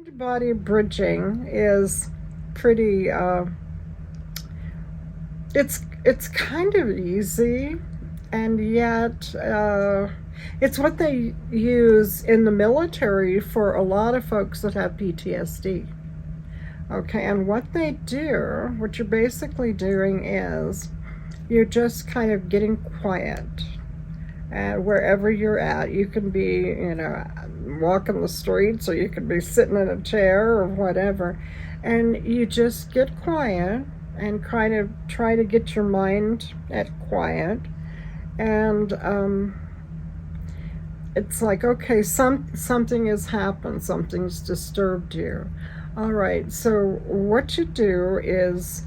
Mind-body bridging is pretty, it's kind of easy, and yet it's what they use in the military for a lot of folks that have PTSD. Okay, and what they do, what you're basically doing is you're just kind of getting quiet. And wherever you're at, you can be, walking the streets, or you could be sitting in a chair or whatever, and you just get quiet and kind of try to get your mind at quiet. And it's like, okay, something has happened, something's disturbed you. All right, so what you do is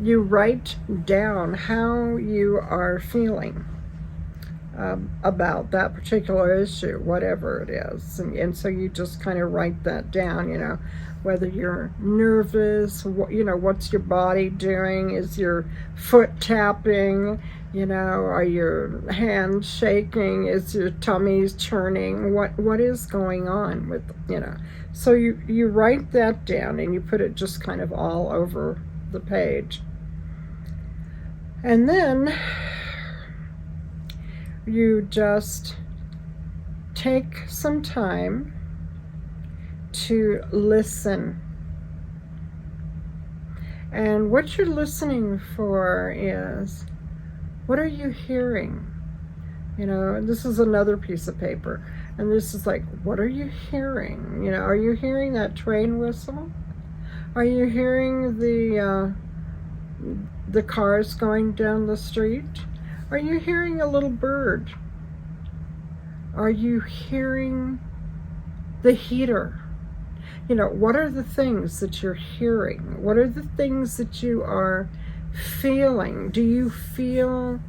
you write down how you are feeling about that particular issue, whatever it is. And so you just kind of write that down, whether you're nervous, what's your body doing? Is your foot tapping? Are your hands shaking? Is your tummy churning? What is going on with, So you write that down and you put it just kind of all over the page. And then you just take some time to listen. And what you're listening for is, what are you hearing? This is another piece of paper. And this is like, what are you hearing? Are you hearing that train whistle? Are you hearing the cars going down the street? Are you hearing a little bird? Are you hearing the heater? What are the things that you're hearing? What are the things that you are feeling? Do you feel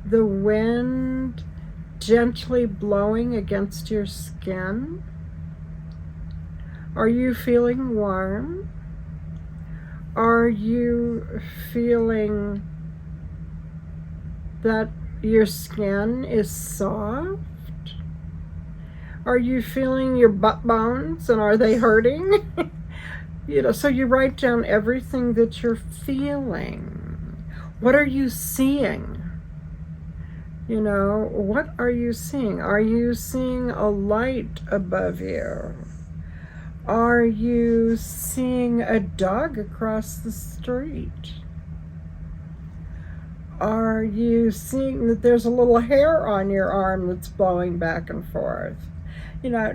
the wind gently blowing against your skin? Are you feeling warm? Are you feeling that your skin is soft? Are you feeling your butt bones, and are they hurting? So you write down everything that you're feeling. What are you seeing? What are you seeing? Are you seeing a light above you? Are you seeing a dog across the street? Are you seeing that there's a little hair on your arm that's blowing back and forth?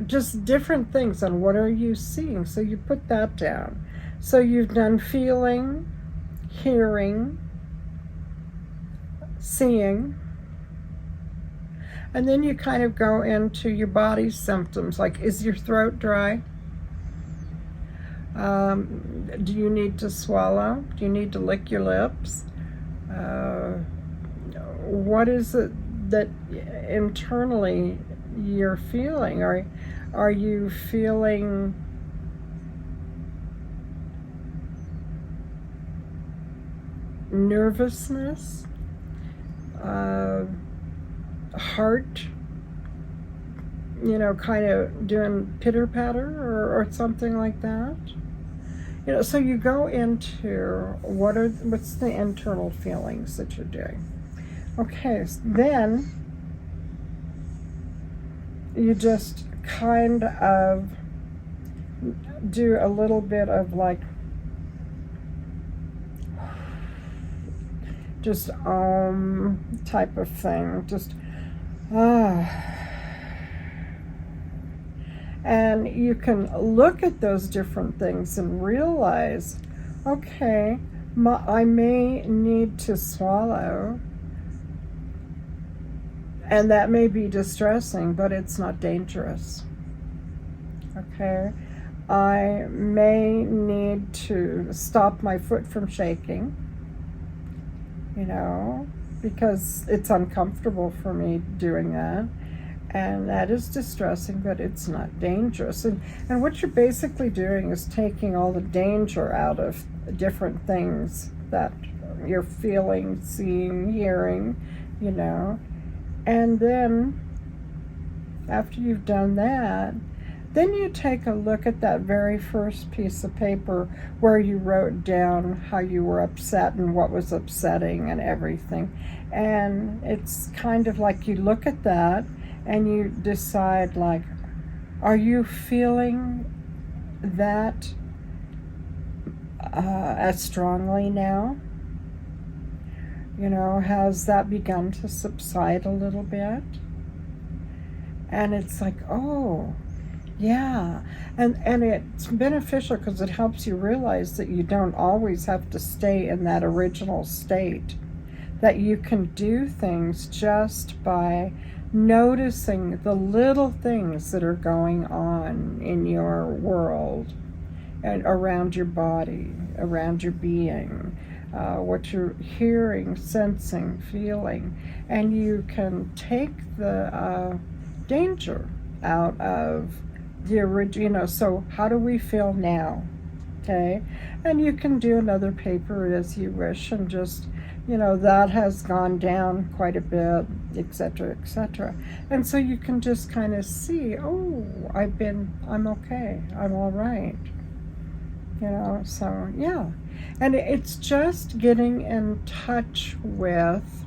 Just different things. And what are you seeing? So you put that down. So you've done feeling, hearing, seeing, and then you kind of go into your body symptoms, like, is your throat dry? Do you need to swallow? Do you need to lick your lips? What is it that internally you're feeling? Are you feeling nervousness? Heart, kind of doing pitter-patter or something like that? So you go into what's the internal feelings that you're doing. Okay, so then you just kind of do a little bit of like just type of thing, just and you can look at those different things and realize, okay, I may need to swallow, and that may be distressing, but it's not dangerous. Okay, I may need to stop my foot from shaking, because it's uncomfortable for me doing that. And that is distressing, but it's not dangerous. And what you're basically doing is taking all the danger out of different things that you're feeling, seeing, hearing, And then after you've done that, Then you take a look at that very first piece of paper where you wrote down how you were upset and what was upsetting and everything. And it's kind of like you look at that and you decide, like, are you feeling that as strongly now? You know, has that begun to subside a little bit? And it's like, oh, yeah. And it's beneficial because it helps you realize that you don't always have to stay in that original state, that you can do things just by noticing the little things that are going on in your world and around your body, around your being, what you're hearing, sensing, feeling. And you can take the danger out of the original. So how do we feel now? Okay. And you can do another paper as you wish and just, that has gone down quite a bit, etc., etc. And so you can just kind of see, oh, I'm okay, I'm all right. So yeah. And it's just getting in touch with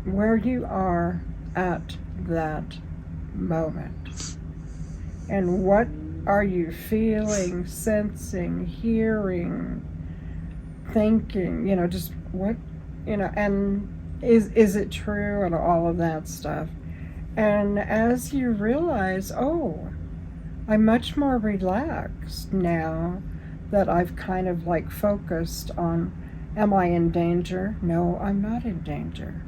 where you are at that moment. And what are you feeling, sensing, hearing, thinking, just what, and is it true, and all of that stuff. And as you realize, oh, I'm much more relaxed now that I've kind of like focused on, am I in danger? No, I'm not in danger.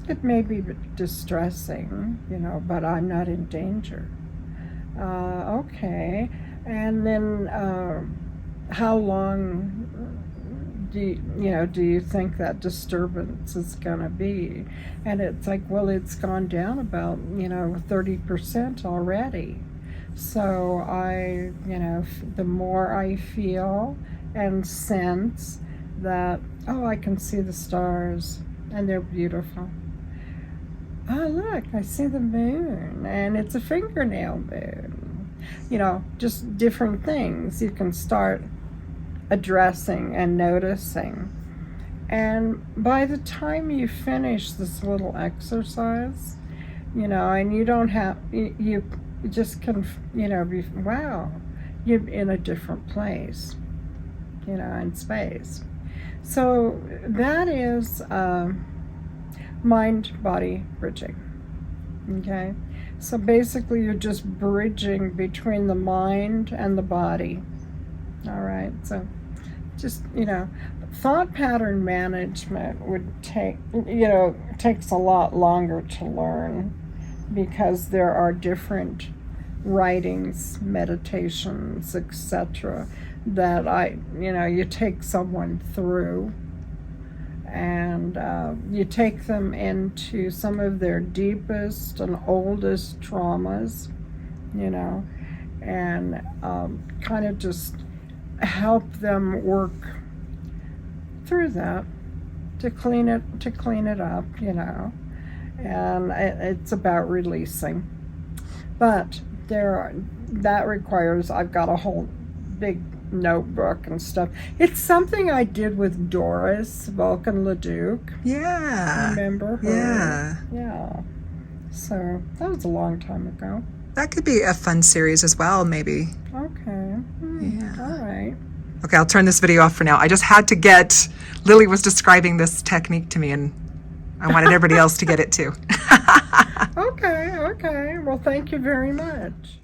It may be distressing, but I'm not in danger. Okay. And then how long do you think that disturbance is going to be? And it's like, well, it's gone down about 30% already. So the more I feel and sense that, oh, I can see the stars and they're beautiful. Oh, look, I see the moon, and it's a fingernail moon. Just different things you can start addressing and noticing. And by the time you finish this little exercise, and you don't have, you just can, be, wow, you're in a different place, in space. So that is mind-body bridging. Okay? So basically you're just bridging between the mind and the body. All right? So just, thought pattern management would takes a lot longer to learn, because there are different writings, meditations, etc., that you take someone through, and you take them into some of their deepest and oldest traumas, and kind of just help them work through that to clean it up, and it's about releasing. But that requires, I've got a whole big notebook and stuff. It's something I did with Doris Vulcan LeDuc. Yeah. Remember her? Yeah. Yeah. So that was a long time ago. That could be a fun series as well, maybe. Okay. Yeah. All right. Okay, I'll turn this video off for now. I just had to get, Lilli was describing this technique to me, and I wanted everybody else to get it too. Okay. Well, thank you very much.